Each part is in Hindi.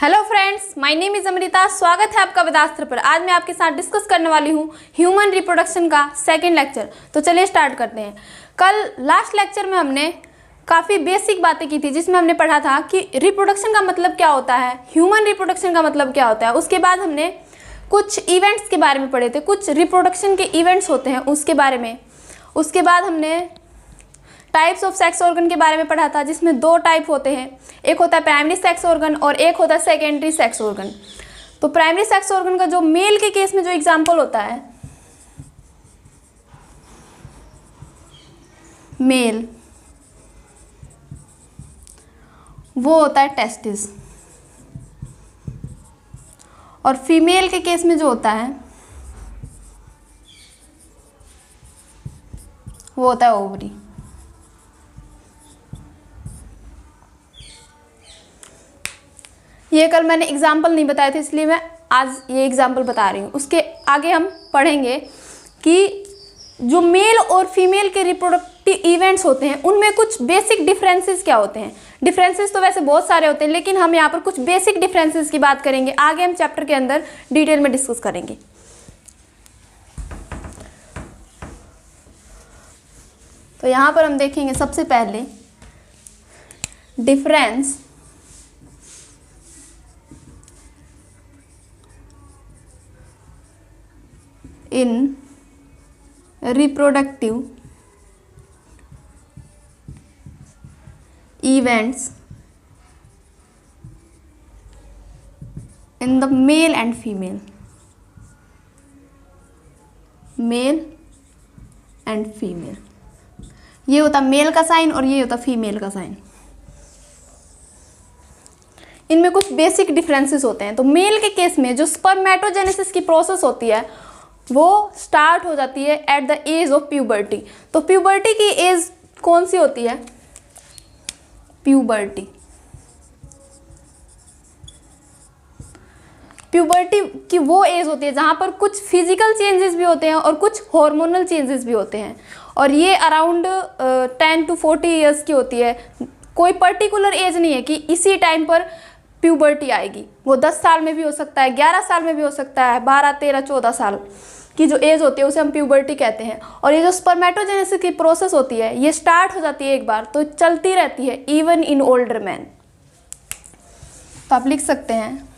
Hello friends, my name is Amrita. स्वागत है आपका वेदास्त्र पर। आज मैं आपके साथ डिस्कस करने वाली हूँ ह्यूमन रिप्रोडक्शन का सेकंड लेक्चर। तो चलिए स्टार्ट करते हैं। कल लास्ट लेक्चर में हमने काफ़ी बेसिक बातें की थी, जिसमें हमने पढ़ा था कि रिप्रोडक्शन का मतलब क्या होता है, ह्यूमन रिप्रोडक्शन का मतलब क्या होता है। उसके बाद हमने कुछ इवेंट्स के बारे में पढ़े थे, कुछ रिप्रोडक्शन के इवेंट्स होते हैं उसके बारे में। उसके बाद हमने टाइप्स ऑफ सेक्स ऑर्गन के बारे में पढ़ा था, जिसमें दो टाइप होते हैं, एक होता है प्राइमरी सेक्स ऑर्गन और एक होता है सेकेंडरी सेक्स ऑर्गन। तो प्राइमरी सेक्स ऑर्गन का जो मेल के केस में जो एग्जांपल होता है, मेल, वो होता है टेस्टिस, और फीमेल के केस में जो होता है वो होता है ओवरी। ये कल मैंने एग्जाम्पल नहीं बताए थे, इसलिए मैं आज ये एग्जाम्पल बता रही हूँ। उसके आगे हम पढ़ेंगे कि जो मेल और फीमेल के रिप्रोडक्टिव इवेंट्स होते हैं उनमें कुछ बेसिक डिफरेंसेस क्या होते हैं। डिफरेंसेस तो वैसे बहुत सारे होते हैं, लेकिन हम यहाँ पर कुछ बेसिक डिफरेंसेस की बात करेंगे। आगे हम चैप्टर के अंदर डिटेल में डिस्कस करेंगे। तो यहाँ पर हम देखेंगे सबसे पहले difference in reproductive events in the male and female, male and female. ये होता मेल का साइन और ये होता फीमेल का साइन। इनमें कुछ बेसिक डिफरेंसेस होते हैं। तो मेल के केस में जो स्पर्मेटोजेनेसिस की प्रोसेस होती है वो स्टार्ट हो जाती है at the age of puberty. तो प्यूबर्टी की एज कौन सी होती है? प्यूबर्टी की वो एज होती है जहाँ पर कुछ फिजिकल चेंजेस भी होते हैं और कुछ हार्मोनल चेंजेस भी होते हैं, और ये अराउंड 10 to 40 ईयर्स की होती है। कोई पर्टिकुलर एज नहीं है कि इसी टाइम पर प्यूबर्टी आएगी। वो 10 साल में भी हो सकता है, 11 साल में भी हो सकता है, 12, 13, 14 साल की जो एज होती है उसे हम प्यूबर्टी कहते हैं। और ये जो स्पर्मेटोजेनेसिस की प्रोसेस होती है ये स्टार्ट हो जाती है एक बार, तो चलती रहती है इवन इन ओल्डर मैन। तो आप लिख सकते हैं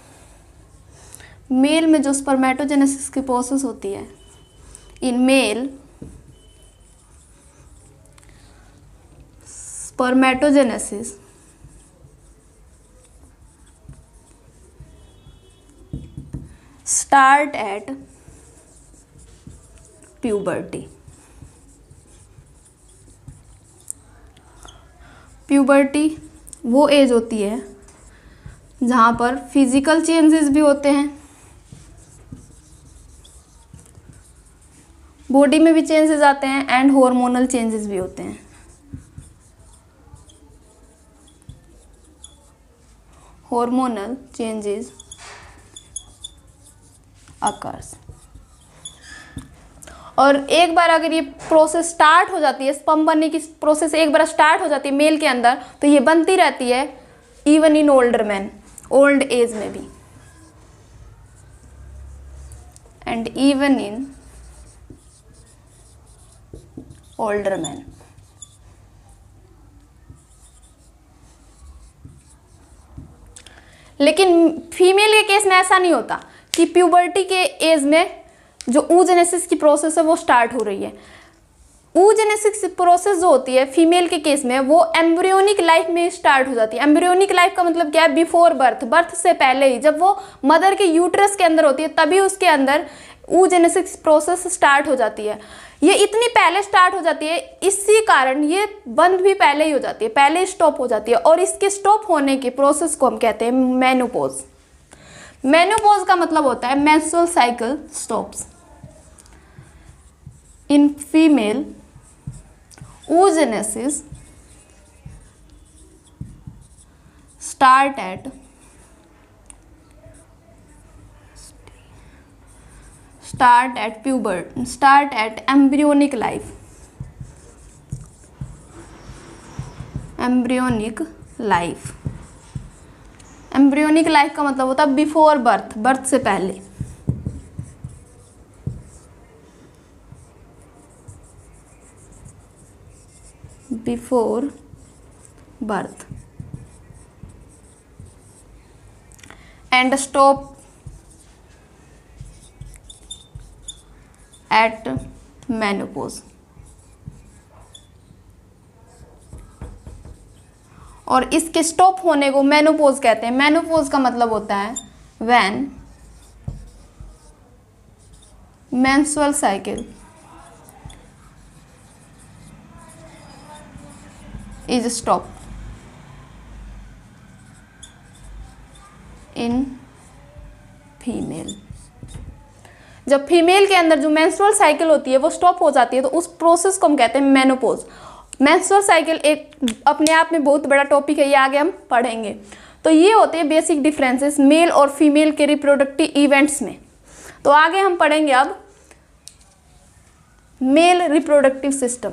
मेल में जो स्पर्मेटोजेनेसिस की प्रोसेस होती है, in male spermatogenesis start at puberty. Puberty वो एज होती है जहाँ पर फिजिकल चेंजेस भी होते हैं, बॉडी में भी चेंजेस आते हैं, एंड हार्मोनल चेंजेस भी होते हैं। Hormonal changes occurs. और एक बार अगर ये प्रोसेस स्टार्ट हो जाती है, स्पर्म बनने की प्रोसेस एक बार स्टार्ट हो जाती है मेल के अंदर, तो ये बनती रहती है even in older man, old age में भी, and even in older man. लेकिन फीमेल के केस में ऐसा नहीं होता कि प्यूबर्टी के एज में जो oogenesis की प्रोसेस है वो स्टार्ट हो रही है। oogenesis प्रोसेस जो होती है फीमेल के केस में वो एम्ब्रियोनिक लाइफ में स्टार्ट हो जाती है। एम्ब्रियोनिक लाइफ का मतलब क्या है? बिफोर बर्थ, बर्थ से पहले ही, जब वो मदर के यूट्रस के अंदर होती है तभी उसके अंदर oogenesis प्रोसेस स्टार्ट हो जाती है। ये इतनी पहले स्टार्ट हो जाती है, इसी कारण ये बंद भी पहले ही हो जाती है, पहले स्टॉप हो जाती है, और इसके स्टॉप होने की प्रोसेस को हम कहते हैं मेनोपॉज। मेनोपॉज का मतलब होता है menstrual cycle stops. In female oogenesis start at embryonic life, embryonic life का मतलब होता है बिफोर बर्थ, बर्थ से पहले। Before birth and stop at menopause. और इसके स्टॉप होने को मेनोपॉज कहते हैं। मेनोपॉज का मतलब होता है when menstrual cycle is stop in female. जब फीमेल के अंदर जो मेंस्ट्रुअल साइकिल होती है वो स्टॉप हो जाती है तो उस प्रोसेस को हम कहते हैं मेनोपॉज। मेंस्ट्रुअल साइकिल एक अपने आप में बहुत बड़ा टॉपिक है, ये आगे हम पढ़ेंगे। तो ये होते हैं बेसिक डिफरेंसेस मेल और फीमेल के रिप्रोडक्टिव इवेंट्स में। तो आगे हम पढ़ेंगे अब मेल रिप्रोडक्टिव सिस्टम,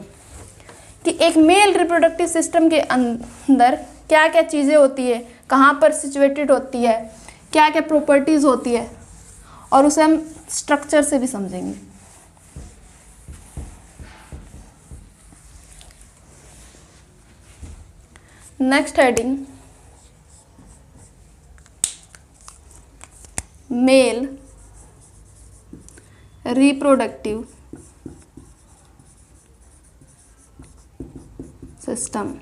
कि एक मेल रिप्रोडक्टिव सिस्टम के अंदर क्या क्या चीज़ें होती है, कहाँ पर सिचुएटेड होती है, क्या क्या प्रॉपर्टीज़ होती है, और उसे हम स्ट्रक्चर से भी समझेंगे। Next heading male reproductive system.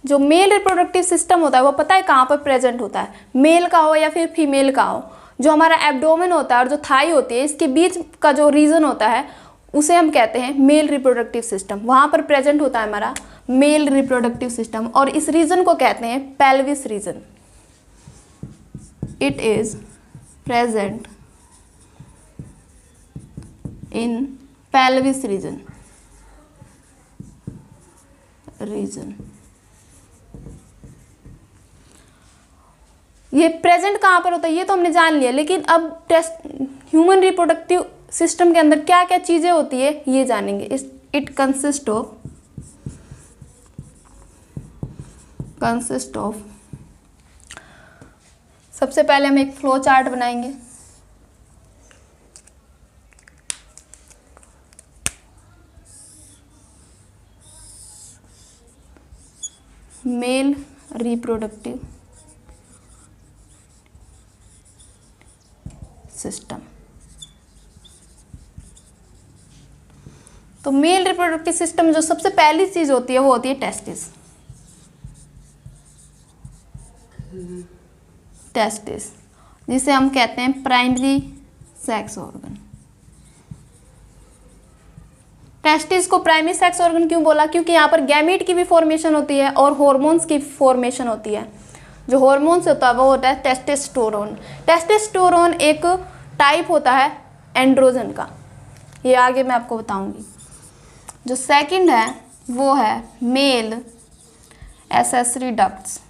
जो मेल रिप्रोडक्टिव सिस्टम होता है वो पता है कहाँ पर प्रेजेंट होता है, मेल का हो या फिर फीमेल का हो। जो हमारा एब्डोमेन होता है और जो थाई होती है, इसके बीच का जो रीजन होता है उसे हम कहते हैं मेल रिप्रोडक्टिव सिस्टम। वहाँ पर प्रेजेंट होता है हमारा मेल रिप्रोडक्टिव सिस्टम, और इस रीजन को कहते हैं pelvis region. It is present in pelvis region. ये प्रेजेंट कहाँ पर होता है ये तो हमने जान लिया, लेकिन अब ह्यूमन रिप्रोडक्टिव सिस्टम के अंदर क्या क्या चीज़ें होती है ये जानेंगे। इट कंसिस्ट ऑफ सबसे पहले हम एक फ्लो चार्ट बनाएंगे। Male reproductive system. तो मेल रिप्रोडक्टिव सिस्टम जो सबसे पहली चीज होती है वो होती है टेस्टिस। टेस्टिस जिसे हम कहते हैं प्राइमरी सेक्स ऑर्गन। टेस्टिस को प्राइमरी सेक्स ऑर्गन क्यों बोला? क्योंकि यहाँ पर गैमीट की भी फॉर्मेशन होती है और हॉर्मोन्स की फॉर्मेशन होती है। जो हॉर्मोन्स होता है वो होता है टेस्टोस्टेरोन। टेस्टोस्टेरोन एक टाइप होता है एंड्रोजन का, ये आगे मैं आपको बताऊंगी। जो सेकंड है वो है male accessory ducts.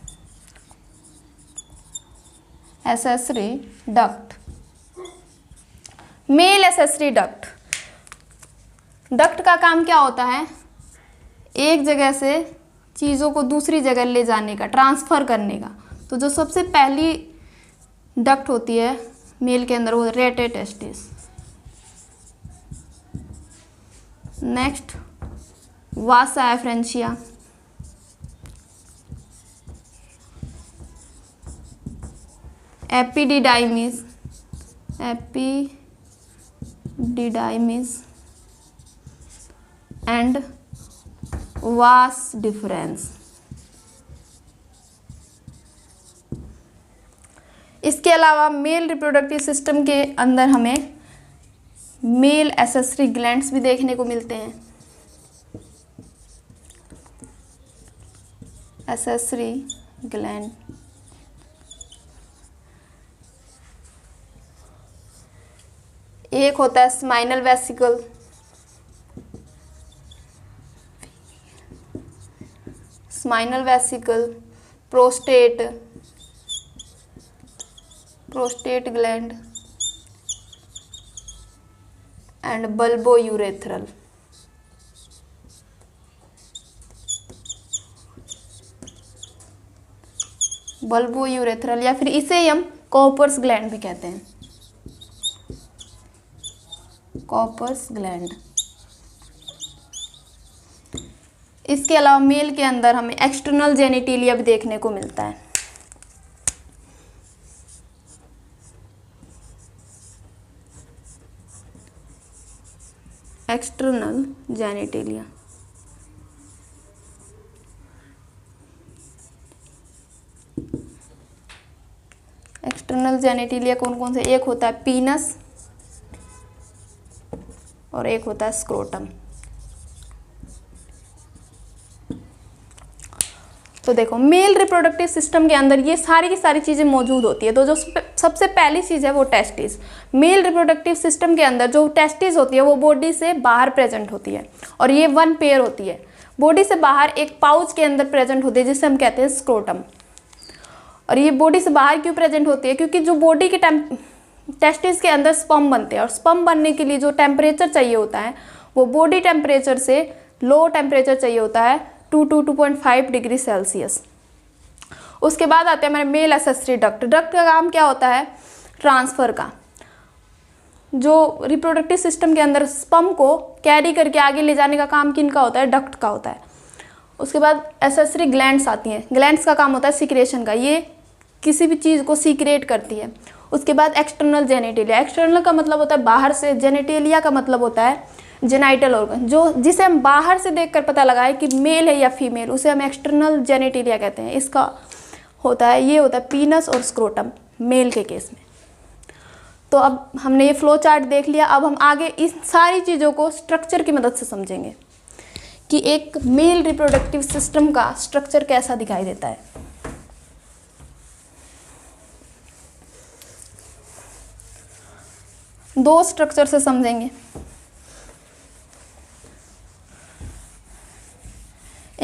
Accessory duct, male accessory duct. Duct का काम क्या होता है? एक जगह से चीज़ों को दूसरी जगह ले जाने का, ट्रांसफ़र करने का। तो जो सबसे पहली डक्ट होती है मेल के अंदर वो rete testis. Next vasa efferentia. Epididymis and vas deferens. इसके अलावा मेल रिप्रोडक्टिव सिस्टम के अंदर हमें मेल एसेसरी ग्लैंड्स भी देखने को मिलते हैं। एसेसरी ग्लैंड एक होता है seminal vesicle, prostate gland and bulbourethral. Bulbourethral, या फिर इसे ही हम कॉपर्स ग्लैंड भी कहते हैं, कॉपर्स ग्लैंड। इसके अलावा मेल के अंदर हमें एक्सटर्नल जेनिटेलिया भी देखने को मिलता है। एक्सटर्नल जेनिटेलिया, एक्सटर्नल जेनिटेलिया कौन कौन से, एक होता है पीनस और एक होता है स्क्रोटम। तो देखो मेल रिप्रोडक्टिव सिस्टम के अंदर ये सारी की सारी चीज़ें मौजूद होती है। तो जो सबसे पहली चीज़ है वो टेस्टिस। मेल रिप्रोडक्टिव सिस्टम के अंदर जो टेस्टिस होती है वो बॉडी से बाहर प्रेजेंट होती है और ये वन पेयर होती है। बॉडी से बाहर एक पाउच के अंदर प्रेजेंट होती है जिसे हम कहते हैं स्क्रोटम। और ये बॉडी से बाहर क्यों प्रेजेंट होती है? क्योंकि जो बॉडी के टेस्टिस के अंदर स्पर्म बनते हैं और स्पर्म बनने के लिए जो टेम्परेचर चाहिए होता है वो बॉडी टेम्परेचर से लो टेम्परेचर चाहिए होता है 2 to 2.5 डिग्री सेल्सियस। उसके बाद आते हैं हमारे मेल एसेसरी डक्ट। डक्ट का काम क्या होता है? ट्रांसफ़र का। जो रिप्रोडक्टिव सिस्टम के अंदर स्पर्म को कैरी करके आगे ले जाने का काम किनका होता है? डक्ट का होता है। उसके बाद एसेसरी ग्लैंड्स आती हैं। ग्लैंड्स का काम होता है सिक्रेशन का, ये किसी भी चीज़ को सीक्रेट करती है। उसके बाद एक्सटर्नल जेनिटेलिया। एक्सटर्नल का मतलब होता है बाहर से, जेनिटेलिया का मतलब होता है जेनाइटल ऑर्गन, जो जिसे हम बाहर से देखकर पता लगाए कि मेल है या फीमेल, उसे हम एक्सटर्नल जेनिटेलिया कहते हैं। इसका होता है, ये होता है पीनस और स्क्रोटम मेल के केस में। तो अब हमने ये फ्लो चार्ट देख लिया। अब हम आगे इस सारी चीज़ों को स्ट्रक्चर की मदद से समझेंगे कि एक मेल रिप्रोडक्टिव सिस्टम का स्ट्रक्चर कैसा दिखाई देता है। दो स्ट्रक्चर से समझेंगे।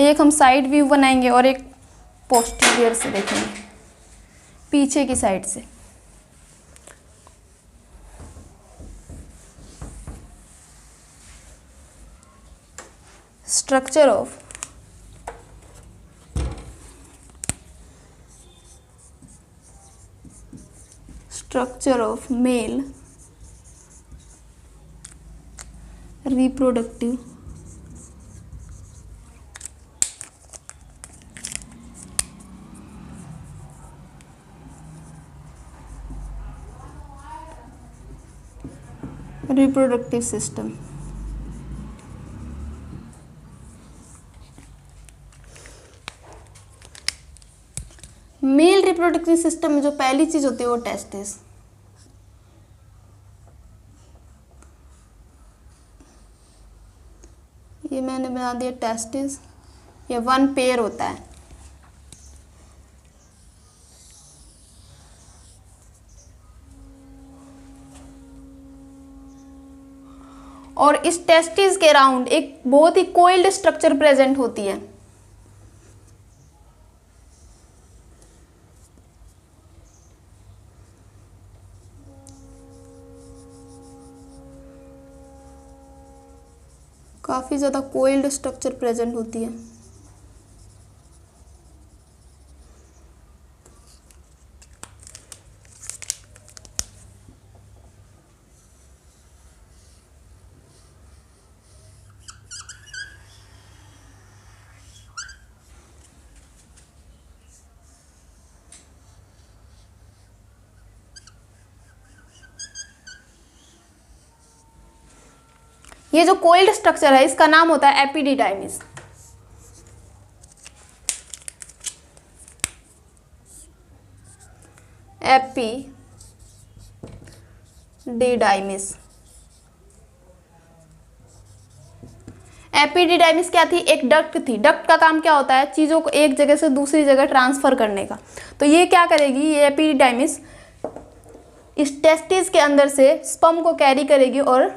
एक हम साइड व्यू बनाएंगे और एक पोस्टीरियर से देखेंगे, पीछे की साइड से। Structure of male reproductive system. Male reproductive system में जो पहली चीज होती है वो टेस्टिस। ये मैंने बना दिया टेस्टिस, ये वन पेयर होता है। और इस टेस्टिस के अराउंड एक बहुत ही कोइल्ड स्ट्रक्चर प्रेजेंट होती है। काफी ज्यादा कोइल्ड स्ट्रक्चर प्रेजेंट होती है। ये जो कोइल्ड स्ट्रक्चर है इसका नाम होता है एपिडिडाइमिस। एपिडिडाइमिस। एपिडिडाइमिस क्या थी? एक डक्ट थी। डक्ट का काम क्या होता है? चीज़ों को एक जगह से दूसरी जगह ट्रांसफर करने का। तो ये क्या करेगी? ये एपिडिडाइमिस इस टेस्टिस के अंदर से स्पर्म को कैरी करेगी और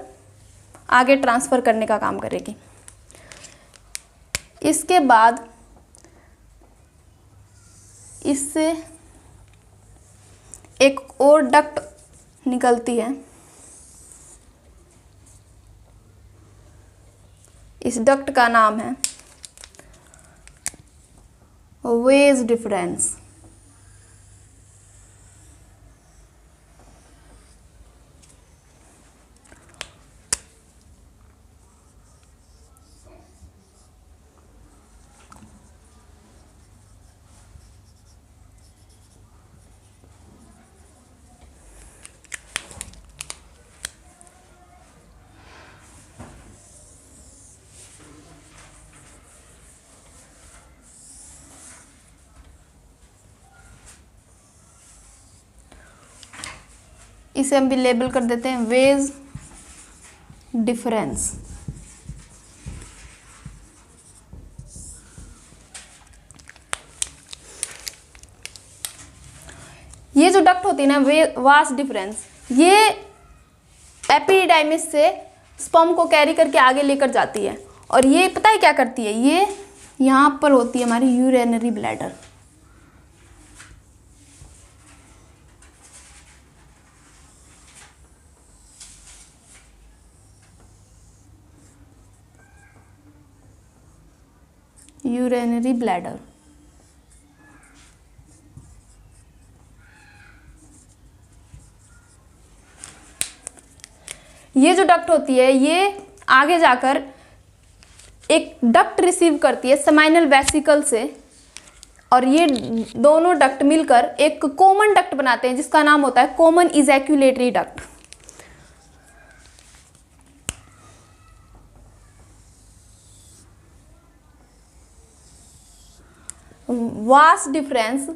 आगे ट्रांसफ़र करने का काम करेगी। इसके बाद इससे एक और डक्ट निकलती है। इस डक्ट का नाम है वेज डिफरेंस। इसे हम भी लेबल कर देते हैं वेज डिफरेंस। ये जो डक्ट होती है ना वास डिफरेंस, ये एपिडाइमिस से स्पर्म को कैरी करके आगे लेकर जाती है। और ये पता है क्या करती है, ये यहाँ पर होती है हमारी यूरिनरी ब्लैडर। यूरिनरी ब्लैडर, ये जो डक्ट होती है ये आगे जाकर एक डक्ट रिसीव करती है सेमाइनल वेसिकल से, और ये दोनों डक्ट मिलकर एक कॉमन डक्ट बनाते हैं जिसका नाम होता है common ejaculatory duct. Vas deferens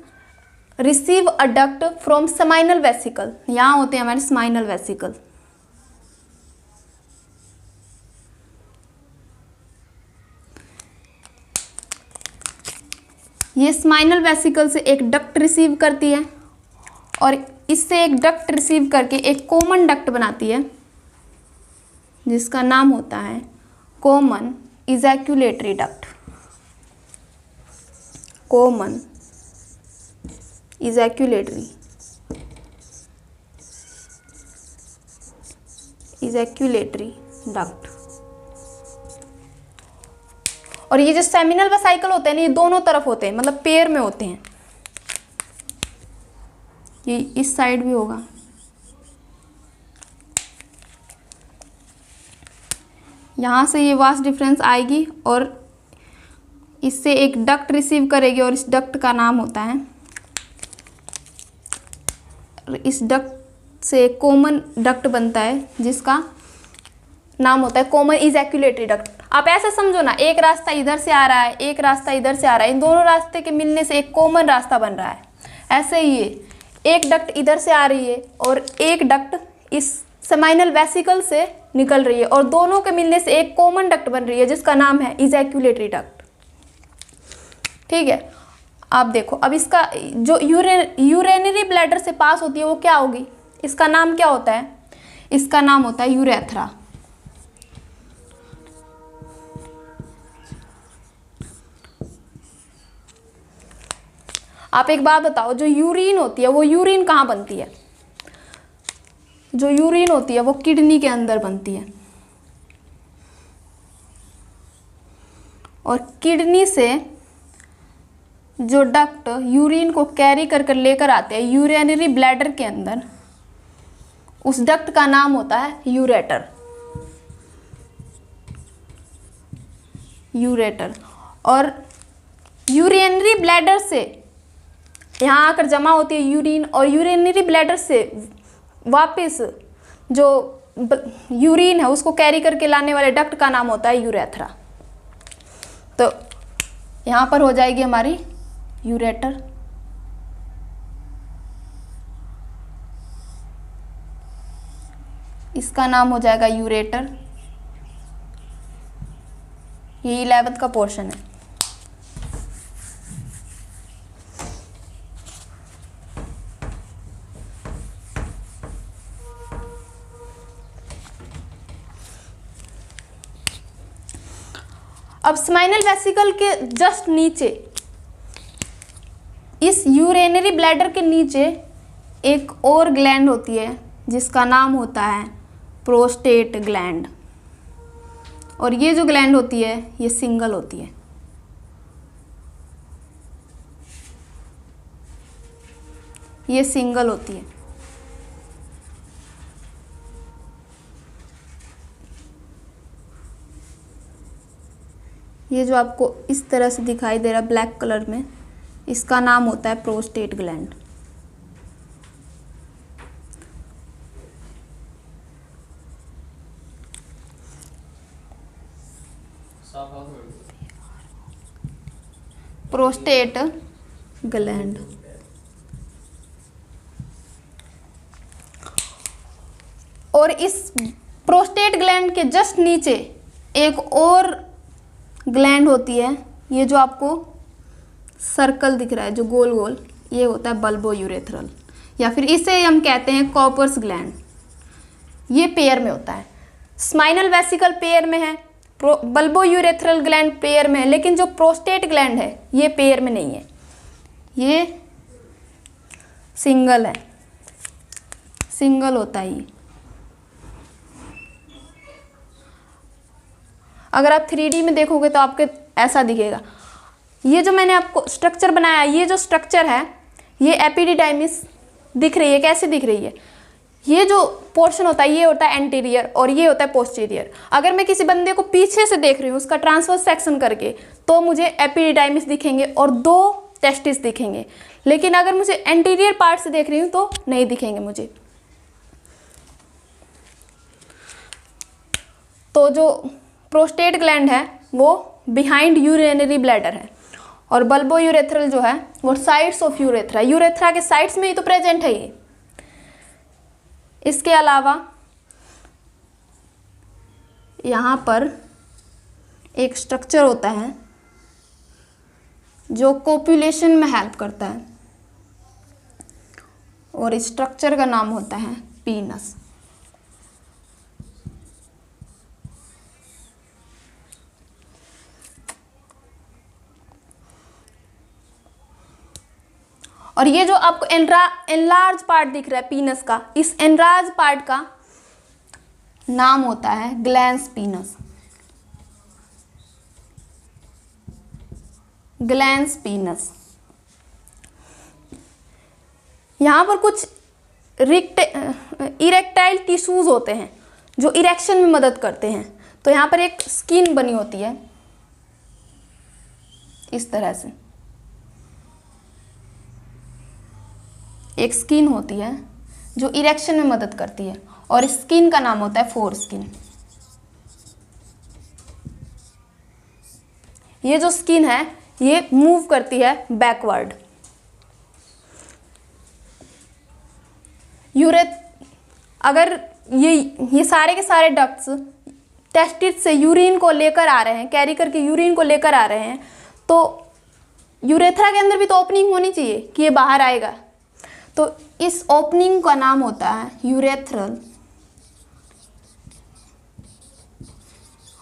receive a duct from seminal vesicle, यहाँ होते हैं हमारे सेमाइनल वेसिकल। ये स्माइनल वेसिकल से एक डक्ट रिसीव करती है और इससे एक डक्ट रिसीव करके एक कॉमन डक्ट बनाती है जिसका नाम होता है common ejaculatory duct. Common ejaculatory duct. और ये जो सेमिनल वेसिकल होते हैं ना, ये दोनों तरफ होते हैं, मतलब पेयर में होते हैं। ये इस साइड भी होगा, यहाँ से ये वास डिफरेंस आएगी और इससे एक डक्ट रिसीव करेगी और इस डक्ट का नाम होता है, इस डक्ट से कॉमन डक्ट बनता है जिसका नाम होता है कॉमन इजैक्यूलेटरी डक्ट। आप ऐसा समझो ना, एक रास्ता इधर से आ रहा है, एक रास्ता इधर से आ रहा है, इन दोनों रास्ते के मिलने से एक कॉमन रास्ता बन रहा है। ऐसे ही ये एक डक्ट इधर से आ रही है और एक डक्ट इस सेमाइनल वेसिकल से निकल रही है और दोनों के मिलने से एक कॉमन डक्ट बन रही है जिसका नाम है इजैक्यूलेटरी डक्ट। ठीक है, आप देखो अब इसका जो यूरिनरी ब्लैडर से पास होती है वो क्या होगी, इसका नाम क्या होता है, इसका नाम होता है यूरेथ्रा। आप एक बात बताओ, जो यूरिन होती है वो यूरिन कहाँ बनती है, जो यूरिन होती है वो किडनी के अंदर बनती है और किडनी से जो डक्ट यूरिन को कैरी कर लेकर आते हैं यूरिनरी ब्लैडर के अंदर, उस डक्ट का नाम होता है यूरेटर। यूरेटर। और यूरिनरी ब्लैडर से यहाँ आकर जमा होती है यूरिन और यूरिनरी ब्लैडर से वापस जो यूरिन है उसको कैरी करके लाने वाले डक्ट का नाम होता है यूरेथ्रा। तो यहाँ पर हो जाएगी हमारी यूरेटर। इसका नाम हो जाएगा यूरेटर। ये 11th का पोर्शन है। अब स्माइनल वेसिकल के जस्ट नीचे, इस यूरिनरी ब्लैडर के नीचे एक और ग्लैंड होती है जिसका नाम होता है प्रोस्टेट ग्लैंड। और ये जो ग्लैंड होती है ये सिंगल होती है। ये सिंगल होती है। ये जो आपको इस तरह से दिखाई दे रहा है ब्लैक कलर में, इसका नाम होता है प्रोस्टेट ग्लैंड। Prostate gland. और इस प्रोस्टेट ग्लैंड के जस्ट नीचे एक और ग्लैंड होती है, ये जो आपको सर्कल दिख रहा है जो गोल गोल, ये होता है बल्बो यूरेथ्रल, या फिर इसे हम कहते हैं कॉपर्स ग्लैंड। ये पेयर में होता है। स्माइनल वेसिकल पेयर में है, बल्बो यूरेथ्रल ग्लैंड पेयर में है, लेकिन जो प्रोस्टेट ग्लैंड है ये पेयर में नहीं है, ये सिंगल है, सिंगल होता है ये। अगर आप 3D में देखोगे तो आपके ऐसा दिखेगा। ये जो मैंने आपको स्ट्रक्चर बनाया, ये जो स्ट्रक्चर है ये एपिडिडाइमिस दिख रही है। कैसे दिख रही है? ये जो पोर्शन होता है ये होता है एंटीरियर और ये होता है पोस्टीरियर। अगर मैं किसी बंदे को पीछे से देख रही हूँ उसका ट्रांसवर्स सेक्शन करके, तो मुझे एपिडिडाइमिस दिखेंगे और 2 टेस्टिस दिखेंगे, लेकिन अगर मुझे एंटीरियर पार्ट से देख रही हूँ तो नहीं दिखेंगे मुझे। तो जो प्रोस्टेट ग्लैंड है वो बिहाइंड यूरिनरी ब्लैडर है और बल्बो यूरेथ्रल जो है वो साइड्स ऑफ यूरेथ्रा, यूरेथ्रा के साइड्स में ही तो प्रेजेंट है ये। इसके अलावा यहाँ पर एक स्ट्रक्चर होता है जो कोपुलेशन में हेल्प करता है और इस स्ट्रक्चर का नाम होता है पीनस। और ये जो आपको एनलार्ज पार्ट दिख रहा है पीनस का, इस एनलार्ज पार्ट का नाम होता है ग्लैंस पीनस। ग्लैंस पीनस। यहाँ पर कुछ इरेक्टाइल टिश्यूज होते हैं जो इरेक्शन में मदद करते हैं। तो यहाँ पर एक स्किन बनी होती है इस तरह से, एक स्किन होती है जो इरेक्शन में मदद करती है और इस स्किन का नाम होता है फोर स्किन। ये जो स्किन है ये मूव करती है बैकवर्ड। अगर ये सारे के सारे डक्ट्स टेस्टिस से यूरिन को लेकर आ रहे हैं, कैरी करके यूरिन को लेकर आ रहे हैं, तो यूरेथ्रा के अंदर भी तो ओपनिंग होनी चाहिए कि ये बाहर आएगा। तो इस ओपनिंग का नाम होता है यूरेथ्रल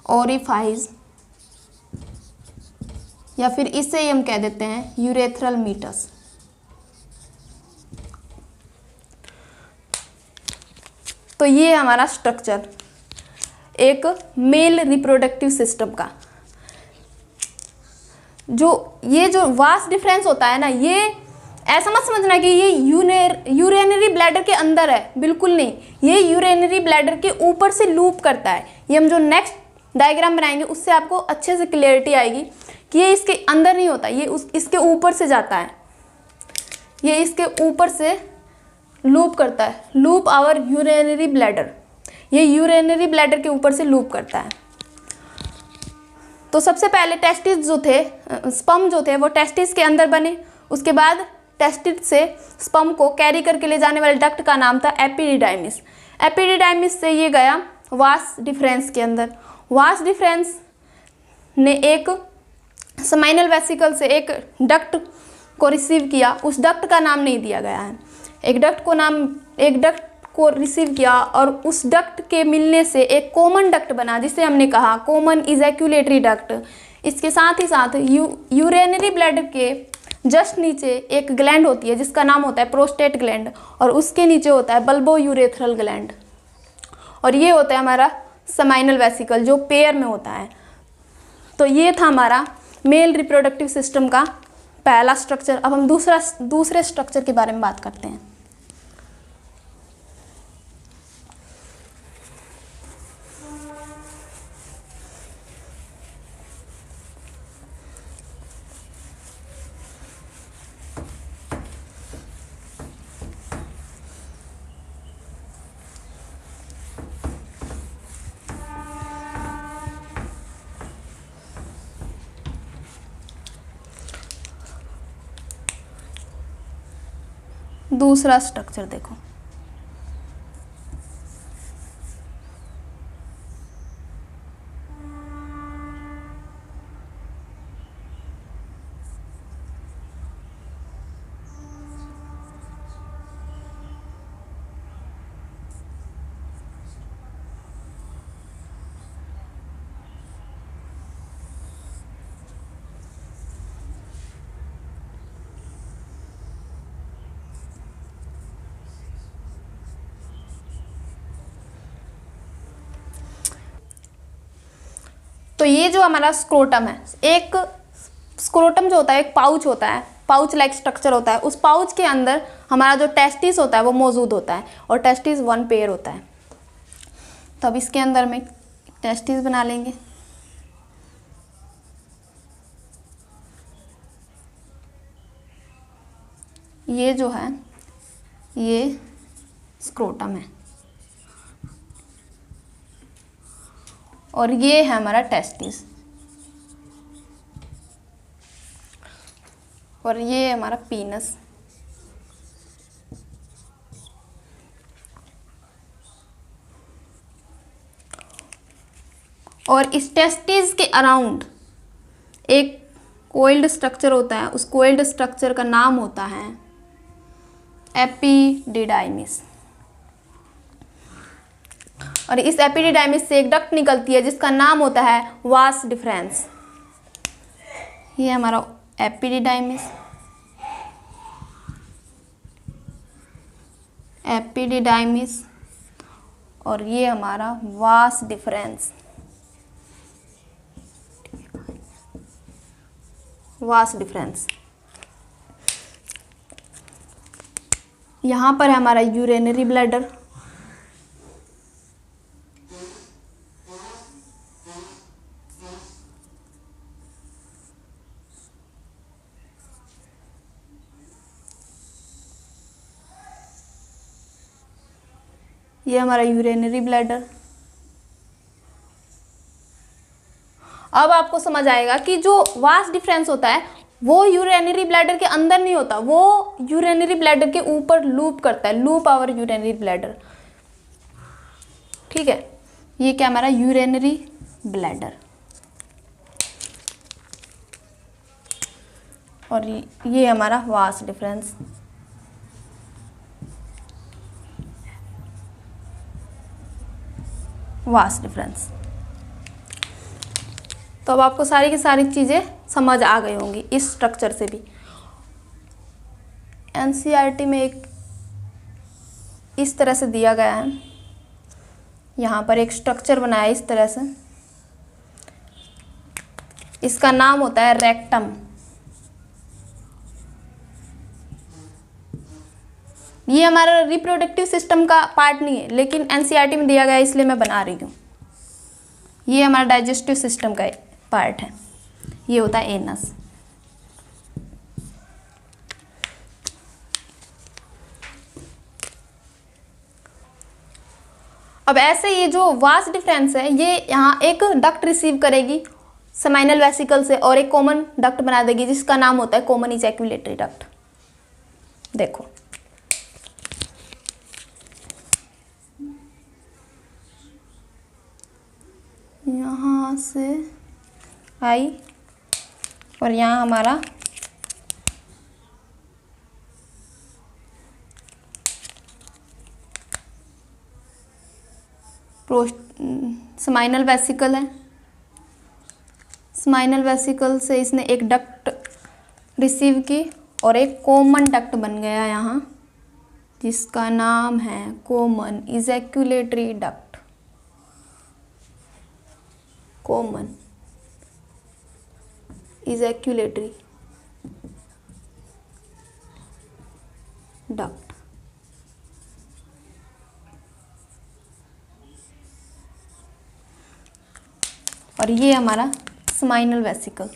ओरिफाइस, या फिर इसे ही हम कह देते हैं यूरेथ्रल मीटस। तो ये हमारा स्ट्रक्चर एक मेल रिप्रोडक्टिव सिस्टम का, ये जो वास्ट डिफरेंस होता है ना, ये ऐसा मत समझना कि ये यूरिनरी ब्लैडर के अंदर है, बिल्कुल नहीं। ये यूरिनरी ब्लैडर के ऊपर से लूप करता है। ये हम जो नेक्स्ट डायग्राम बनाएंगे उससे आपको अच्छे से क्लियरिटी आएगी कि ये इसके अंदर नहीं होता, ये इसके ऊपर से जाता है। ये इसके ऊपर से लूप करता है, लूप आवर यूरिनरी ब्लैडर। ये यूरिनरी ब्लैडर के ऊपर से लूप करता है। तो सबसे पहले टेस्टिस जो थे, स्पर्म जो थे वो टेस्टिस के अंदर बने। उसके बाद टेस्टिस से स्पर्म को कैरी करके ले जाने वाले डक्ट का नाम था एपिडिडाइमिस। एपिडिडाइमिस से ये गया वास डिफरेंस के अंदर। वास डिफरेंस ने एक स्माइनल वेसिकल से एक डक्ट को रिसीव किया। उस डक्ट का नाम नहीं दिया गया है। एक डक्ट को रिसीव किया और उस डक्ट के मिलने से एक कॉमन डक्ट बना, जिसे हमने कहा कॉमन इजैक्यूलेटरी डक्ट। इसके साथ ही साथ यूरिनरी ब्लैडर के जस्ट नीचे एक ग्लैंड होती है जिसका नाम होता है प्रोस्टेट ग्लैंड, और उसके नीचे होता है बल्बो यूरेथ्रल ग्लैंड, और ये होता है हमारा स्माइनल वेसिकल जो पेयर में होता है। तो ये था हमारा मेल रिप्रोडक्टिव सिस्टम का पहला स्ट्रक्चर। अब हम दूसरे स्ट्रक्चर के बारे में बात करते हैं। दूसरा स्ट्रक्चर देखो, तो ये जो हमारा स्क्रोटम है, एक स्क्रोटम जो होता है एक पाउच होता है, पाउच लाइक स्ट्रक्चर होता है। उस पाउच के अंदर हमारा जो टेस्टिस होता है वो मौजूद होता है, और टेस्टिस 1 पेयर होता है। तो अब इसके अंदर में टेस्टिस बना लेंगे। ये जो है ये स्क्रोटम है, और ये है हमारा टेस्टिस, और ये है हमारा पीनस। और इस टेस्टिस के अराउंड एक कोइल्ड स्ट्रक्चर होता है, उस कोइल्ड स्ट्रक्चर का नाम होता है एपिडिडाइमिस। और इस एपिडिडाइमिस से एक डक्ट निकलती है जिसका नाम होता है वास डिफरेंस। ये हमारा एपिडिडाइमिस, एपिडिडाइमिस, और ये हमारा वास डिफरेंस, वास डिफरेंस। यहाँ पर है हमारा यूरिनरी ब्लैडर, ये हमारा यूरिनरी ब्लैडर। अब आपको समझ आएगा कि जो वास डिफरेंस होता है वो यूरिनरी ब्लैडर के अंदर नहीं होता, वो यूरिनरी ब्लैडर के ऊपर लूप करता है, लूप आवर यूरिनरी ब्लैडर। ठीक है, ये क्या हमारा यूरिनरी ब्लैडर, और ये हमारा वास डिफरेंस। Vas deferens. तो अब आपको सारी की सारी चीज़ें समझ आ गई होंगी इस स्ट्रक्चर से भी। एनसीईआरटी में एक इस तरह से दिया गया है, यहाँ पर एक स्ट्रक्चर बनाया है इस तरह से, इसका नाम होता है रेक्टम। ये हमारा रिप्रोडक्टिव सिस्टम का पार्ट नहीं है, लेकिन एनसीईआरटी में दिया गया है इसलिए मैं बना रही हूँ। ये हमारा डाइजेस्टिव सिस्टम का पार्ट है, ये होता है एनस। अब ऐसे ये जो वास डिफरेंस है ये यहाँ एक डक्ट रिसीव करेगी सेमाइनल वेसिकल से और एक कॉमन डक्ट बना देगी जिसका नाम होता है कॉमन इजैक्यूलेटरी डक्ट। देखो यहाँ से आई और यहाँ हमारा स्माइनल वेसिकल है। स्माइनल वेसिकल से इसने एक डक्ट रिसीव की और एक कॉमन डक्ट बन गया यहाँ जिसका नाम है common ejaculatory duct. Common ejaculatory duct. और ये हमारा स्माइनल वेसिकल।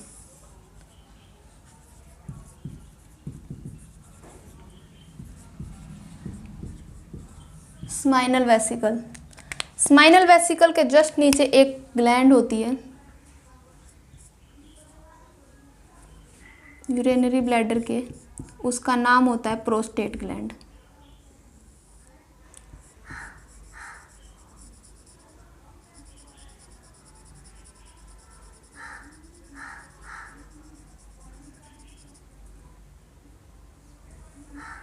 स्माइनल वेसिकल, स्माइनल वेसिकल के जस्ट नीचे एक ग्लैंड होती है यूरिनरी ब्लैडर के, उसका नाम होता है प्रोस्टेट ग्लैंड।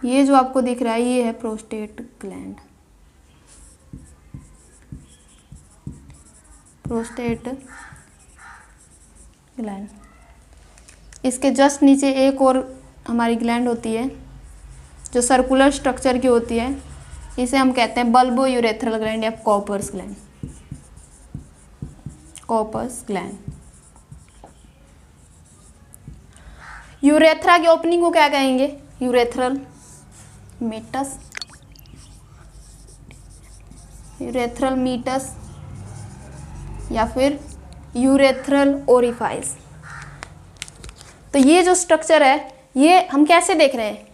ये जो आपको दिख रहा है ये है प्रोस्टेट ग्लैंड। Prostate gland. इसके जस्ट नीचे एक और हमारी ग्लैंड होती है जो सर्कुलर स्ट्रक्चर की होती है, इसे हम कहते हैं बल्बो यूरेथ्रल ग्लैंड या Cowper's gland. Corpus gland. Urethra की ओपनिंग को क्या कहेंगे? यूरेथ्रल मीटस, यूरेथ्रल मीटस या फिर यूरेथ्रल ओरिफाइस। तो ये जो स्ट्रक्चर है ये हम कैसे देख रहे हैं?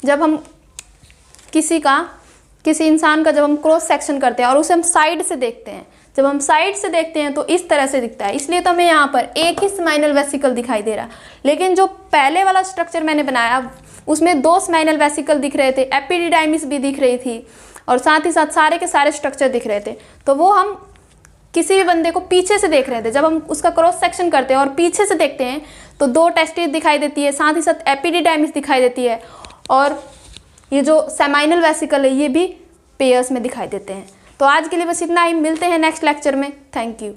जब हम किसी इंसान का जब हम क्रॉस सेक्शन करते हैं और उसे हम साइड से देखते हैं, जब हम साइड से देखते हैं तो इस तरह से दिखता है। इसलिए तो हमें यहाँ पर एक ही स्माइनल वेसिकल दिखाई दे रहा। लेकिन जो पहले वाला स्ट्रक्चर मैंने बनाया उसमें 2 स्माइनल वेसिकल दिख रहे थे, एपिडिडाइमिस भी दिख रही थी और साथ ही साथ सारे के सारे स्ट्रक्चर दिख रहे थे। तो वो हम किसी भी बंदे को पीछे से देख रहे थे। जब हम उसका क्रॉस सेक्शन करते हैं और पीछे से देखते हैं तो 2 टेस्टिस दिखाई देती है, साथ ही साथ एपिडिडाइमिस दिखाई देती है और ये जो सेमाइनल वेसिकल है ये भी पेयर्स में दिखाई देते हैं। तो आज के लिए बस इतना ही, मिलते हैं नेक्स्ट लेक्चर में। Thank you.